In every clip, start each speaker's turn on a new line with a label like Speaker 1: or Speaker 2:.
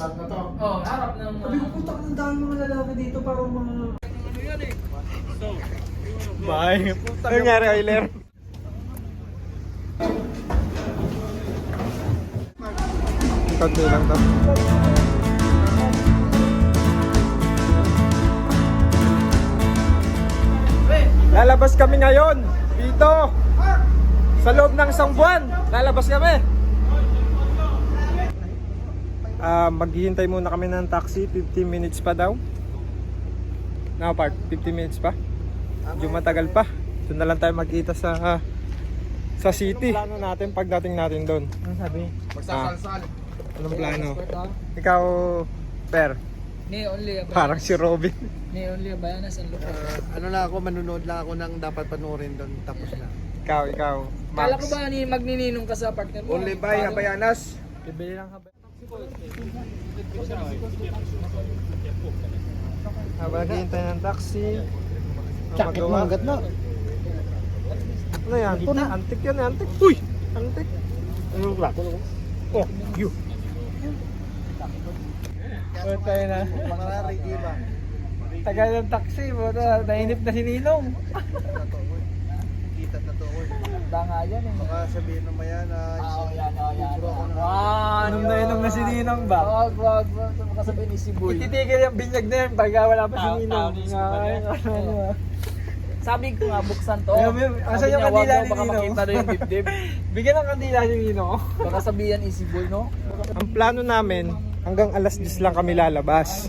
Speaker 1: Tag na to.
Speaker 2: Oh, harap ng...
Speaker 1: Sabi ko, putak ng dami mga lalaki dito para mga...
Speaker 2: Ano yan eh?
Speaker 3: Bye. Ano nangyari, Euler? Konti lang to. Lalabas kami ngayon dito sa loob ng isang buwan. Lalabas kami. Maghihintay muna kami ng taxi. 15 minutes pa daw. Now part, 15 minutes pa. Medyo matagal pa. Doon na lang tayo magkita sa city. Anong plano natin pagdating natin doon?
Speaker 1: Ano sabi?
Speaker 3: Magsasalsal. Anong plano? Ikaw, Per.
Speaker 2: Ni only a
Speaker 3: Parang si Robin.
Speaker 2: Ni only a bayanas ang lupa.
Speaker 1: Ano lang ako, manunood lang ako ng dapat panoorin doon. Tapos na.
Speaker 3: Ikaw,
Speaker 2: Kala ko
Speaker 3: Max.
Speaker 2: ba ni magnininong ka sa partner mo?
Speaker 1: Only by Habayanas.
Speaker 3: Bibili lang habang. Habang naghihintay ng taxi.
Speaker 1: Jacket mo, hanggat na.
Speaker 3: Ano yan? Antik yan, antik. Uy! Antik.
Speaker 1: Ano ba?
Speaker 3: Oh, you. Tayo na.
Speaker 1: Mangarari, iba.
Speaker 3: Tagal ng taxi, buta. Nainip na si Ninong.
Speaker 1: Kita na to.
Speaker 2: Banga yan eh.
Speaker 1: Baka sabihin naman yan na...
Speaker 2: Yan.
Speaker 3: Inom na si Ninong ba?
Speaker 2: Wag. Baka sabihin ni si Boy.
Speaker 3: Ititigil yung binyag na yan pagka wala pa si Ninong.
Speaker 2: Sabi ko nga, buksan to.
Speaker 3: Asan yung kandila ni
Speaker 2: Baka
Speaker 3: Ninong?
Speaker 2: makita na yung dibdib.
Speaker 3: Bigyan ng kandila si Ninong.
Speaker 2: Baka sabihan ni si Boy, no?
Speaker 3: Ang plano namin, hanggang alas 10 lang kami lalabas.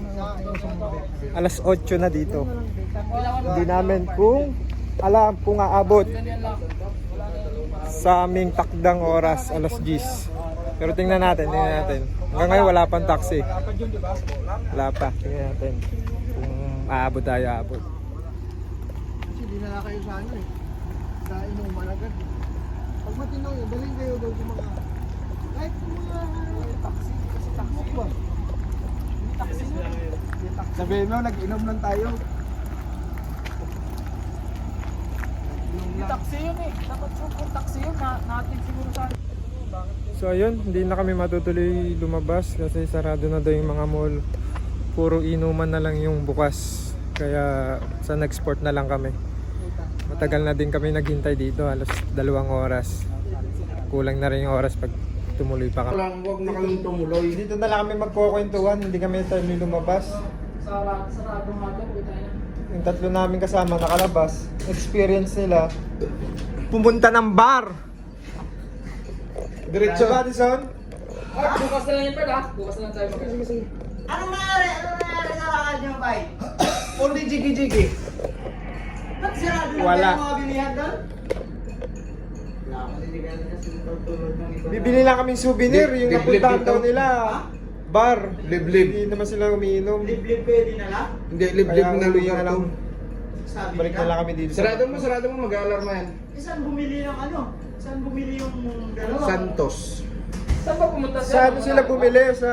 Speaker 3: Alas 8 na dito. Hindi namin alam kung aabot sa aming takdang oras, alas 10. Pero tingnan natin. Hanggang ngayon wala pang taxi. Wala pa, tingnan natin. Kung aabot tayo,
Speaker 1: Kasi di na kayo sa ano eh. Sa inuman agad. Pag matinaw yun, daling kayo doon sa mga... Kahit sa mga taxi. Kasi taxi ba? Taxi na. Sabihin mo, nag-inom lang tayo.
Speaker 2: Yung taxi yun eh. Dapat kung taxi yun, natin siguro sa...
Speaker 3: So ayun, hindi na kami matutuloy lumabas kasi sarado na daw yung mga mall. Puro inuman na lang yung bukas. Kaya sa next port na lang kami. Matagal na din kami naghintay dito, halos 2 oras. Kulang na rin yung oras pag tumuloy pa kami.
Speaker 1: Huwag na kami tumuloy.
Speaker 3: Dito na lang kami magkukwentuhan, hindi kami time lumabas.
Speaker 2: Sarado nga daw, kita na.
Speaker 3: Yung tatlo namin kasama nakalabas, experience nila pumunta ng bar. Diretso Madison.
Speaker 2: Bukas na lang yan, Brad, ha? Bukas na lang tayo mag-.
Speaker 1: Sige.
Speaker 4: Anong nangyari sa lakad niyo, bay?
Speaker 1: Only jiggy-jiggy.
Speaker 4: Ba't sirado na
Speaker 3: Wala.
Speaker 4: kayo mga bilihan doon? Wala ako niligan kasi tutulog ng iba.
Speaker 3: Bibili lang kaming souvenir, yung
Speaker 1: Liblib
Speaker 3: napuntahan
Speaker 1: dito.
Speaker 3: daw nila. Bar.
Speaker 1: Liblib.
Speaker 3: Hindi naman sila umiinom.
Speaker 4: Liblib pwede na lang?
Speaker 1: Hindi, liblib
Speaker 3: Kaya
Speaker 1: na
Speaker 3: uwi
Speaker 1: lugar
Speaker 3: na lang.
Speaker 1: to.
Speaker 4: Sabi
Speaker 3: Balik na lang kami dito.
Speaker 1: Sarado mo, mag-alarma yan.
Speaker 4: Saan bumili ng ano? Saan bumili yung dalawa?
Speaker 1: Santos.
Speaker 2: Saan ba pumunta
Speaker 3: Sa ano sila bumili? Sa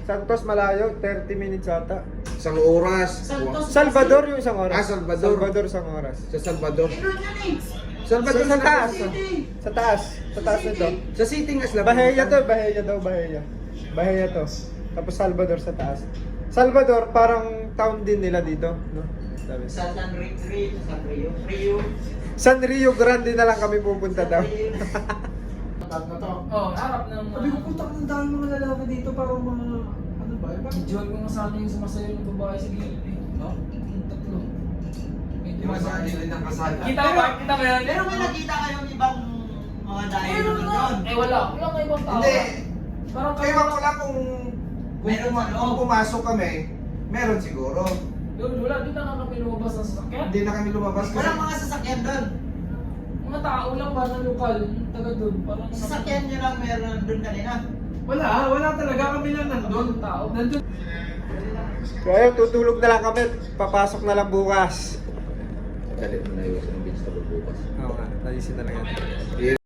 Speaker 3: Santos, malayo. 30 minutes ata.
Speaker 1: Isang oras.
Speaker 4: Santos.
Speaker 3: Salvador yung isang oras.
Speaker 1: Salvador.
Speaker 3: Salvador isang oras.
Speaker 1: Sa Salvador.
Speaker 4: Meron yan eh.
Speaker 1: Salvador
Speaker 3: Sa taas.
Speaker 4: City.
Speaker 3: Sa taas. Sa taas nito.
Speaker 1: Sa City nga sila.
Speaker 3: Bahia to, Bahia to. Tapos Salvador sa taas. Salvador parang town din nila dito, no? Sabi.
Speaker 4: Sa San Rio.
Speaker 3: San Rio Grande na lang kami pupunta daw.
Speaker 1: Tag na to.
Speaker 2: Oh, harap ng...
Speaker 1: Sabi ko, putak ng dami mga lalaki dito para mga... Ano ba?
Speaker 2: Medyoan ko nga sana yung sumasayo ng babae sa gilid eh. No? Yung tatlo. Medyo Kita ba? Kita ba yan?
Speaker 4: Pero may nakita kayong ibang mga dahil
Speaker 2: Meron nga.
Speaker 4: doon?
Speaker 2: Wala. Wala nga ibang tao.
Speaker 5: Hindi.
Speaker 2: Parang
Speaker 5: Kaya ko lang kung
Speaker 4: Meron sa loob.
Speaker 5: kung pumasok kami, meron siguro.
Speaker 2: Doon, wala. Doon na nga kami lumabas ng sasakyan.
Speaker 5: Hindi na kami lumabas kasi
Speaker 4: Walang mga sasakyan doon.
Speaker 2: Mga tao lang ba na lokal? Taga doon. Parang
Speaker 4: Sasakyan nyo lang meron doon kanina.
Speaker 1: Wala talaga kami lang nandun.
Speaker 2: tao. Nandun.
Speaker 3: So ayun, tutulog na lang kami. Papasok na lang bukas.
Speaker 1: Dalit mo na iwasan ng vegetable bukas.
Speaker 3: Oo nga, nalisin na lang yan.